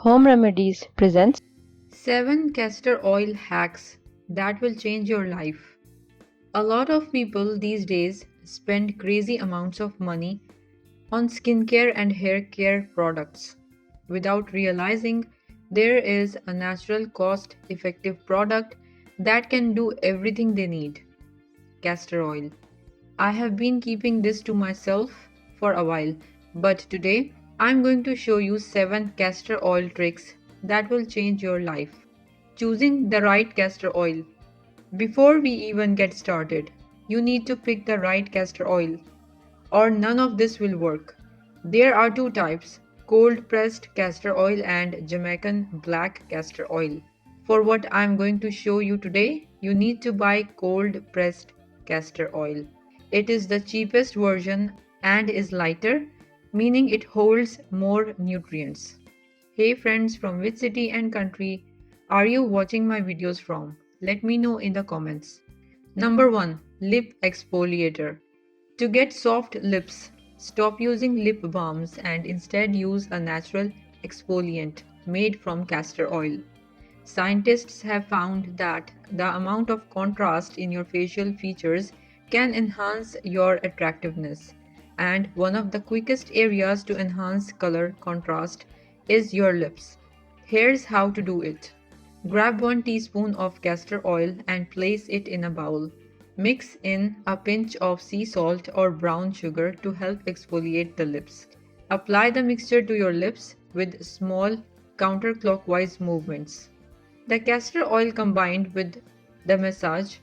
Home Remedies presents 7 castor oil hacks that will change your life. A lot of people these days spend crazy amounts of money on skincare and hair care products without realizing there is a natural, cost effective product that can do everything they need: castor oil. I have been keeping this to myself for a while, but today I'm going to show you 7 castor oil tricks that will change your life. Choosing the right castor oil. Before we even get started, you need to pick the right castor oil, or none of this will work. There are two types: cold pressed castor oil and Jamaican black castor oil. For what I'm going to show you today, you need to buy cold pressed castor oil. It is the cheapest version and is lighter, meaning it holds more nutrients. Hey friends, from which city and country are you watching my videos from? Let me know in the comments. Number 1. Lip Exfoliator. To get soft lips, stop using lip balms and instead use a natural exfoliant made from castor oil. Scientists have found that the amount of contrast in your facial features can enhance your attractiveness, and one of the quickest areas to enhance color contrast is your lips. Here's how to do it. Grab 1 teaspoon of castor oil and place it in a bowl. Mix in a pinch of sea salt or brown sugar to help exfoliate the lips. Apply the mixture to your lips with small counterclockwise movements. The castor oil combined with the massage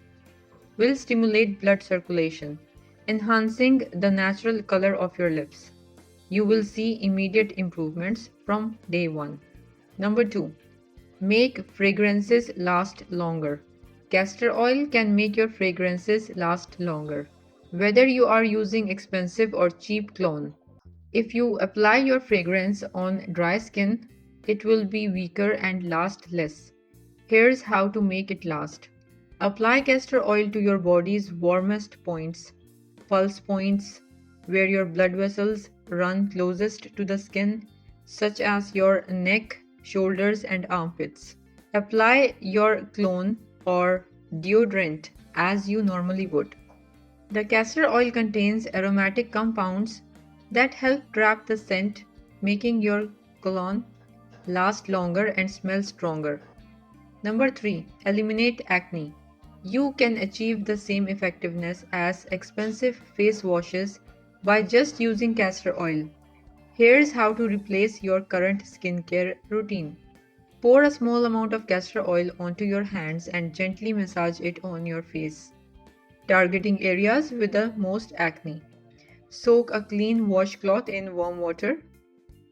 will stimulate blood circulation, enhancing the natural color of your lips. You will see immediate improvements from day 1. Number 2. Make fragrances last longer. Castor oil can make your fragrances last longer, whether you are using expensive or cheap clone. If you apply your fragrance on dry skin, it will be weaker and last less. Here's how to make it last. Apply castor oil to your body's warmest points, pulse points, where your blood vessels run closest to the skin, such as your neck, shoulders, and armpits. Apply your cologne or deodorant as you normally would. The castor oil contains aromatic compounds that help trap the scent, making your cologne last longer and smell stronger. Number 3. Eliminate acne. You can achieve the same effectiveness as expensive face washes by just using castor oil. Here's how to replace your current skincare routine. Pour a small amount of castor oil onto your hands and gently massage it on your face, targeting areas with the most acne. Soak a clean washcloth in warm water,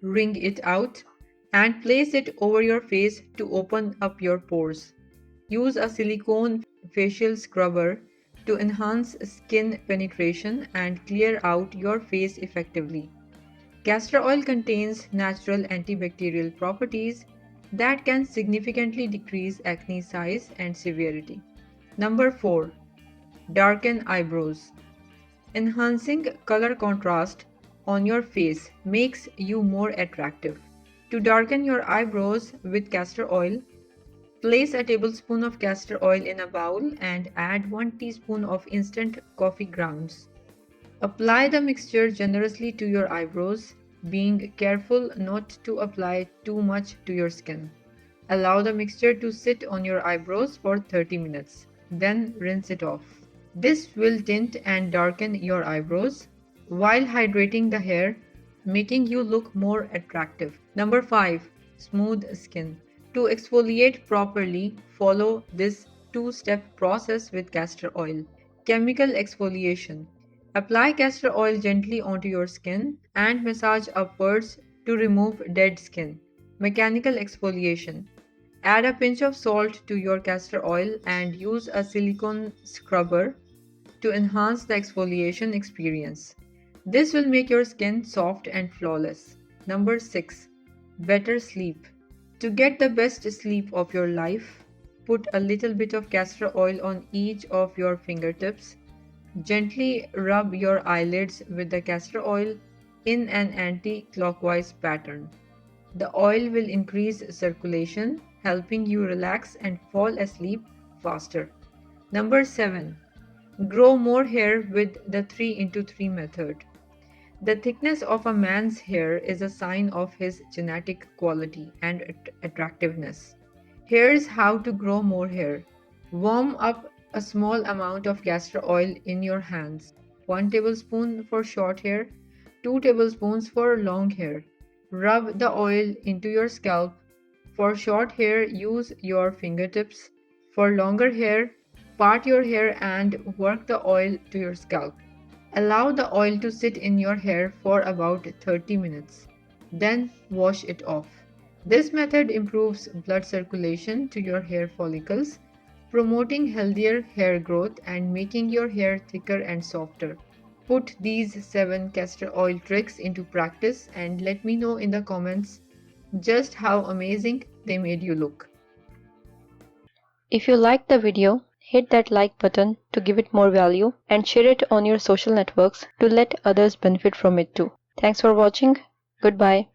wring it out, and place it over your face to open up your pores. Use a silicone facial scrubber to enhance skin penetration and clear out your face effectively. Castor oil contains natural antibacterial properties that can significantly decrease acne size and severity. Number 4. Darken eyebrows. Enhancing color contrast on your face makes you more attractive. To darken your eyebrows with castor oil, place a tablespoon of castor oil in a bowl and add 1 teaspoon of instant coffee grounds. Apply the mixture generously to your eyebrows, being careful not to apply too much to your skin. Allow the mixture to sit on your eyebrows for 30 minutes, then rinse it off. This will tint and darken your eyebrows while hydrating the hair, making you look more attractive. Number 5. Smooth skin. To exfoliate properly, follow this two-step process with castor oil. Chemical exfoliation. Apply castor oil gently onto your skin and massage upwards to remove dead skin. Mechanical exfoliation. Add a pinch of salt to your castor oil and use a silicone scrubber to enhance the exfoliation experience. This will make your skin soft and flawless. Number 6. Better sleep. To get the best sleep of your life, put a little bit of castor oil on each of your fingertips. Gently rub your eyelids with the castor oil in an anti-clockwise pattern. The oil will increase circulation, helping you relax and fall asleep faster. Number 7. Grow more hair with the 3 into 3 method. The thickness of a man's hair is a sign of his genetic quality and attractiveness. Here's how to grow more hair. Warm up a small amount of castor oil in your hands. 1 tablespoon for short hair, 2 tablespoons for long hair. Rub the oil into your scalp. For short hair, use your fingertips. For longer hair, part your hair and work the oil to your scalp. Allow the oil to sit in your hair for about 30 minutes. Then wash it off. This method improves blood circulation to your hair follicles, promoting healthier hair growth and making your hair thicker and softer. Put these 7 castor oil tricks into practice and let me know in the comments just how amazing they made you look. If you liked the video, hit that like button to give it more value and share it on your social networks to let others benefit from it too. Thanks for watching. Goodbye.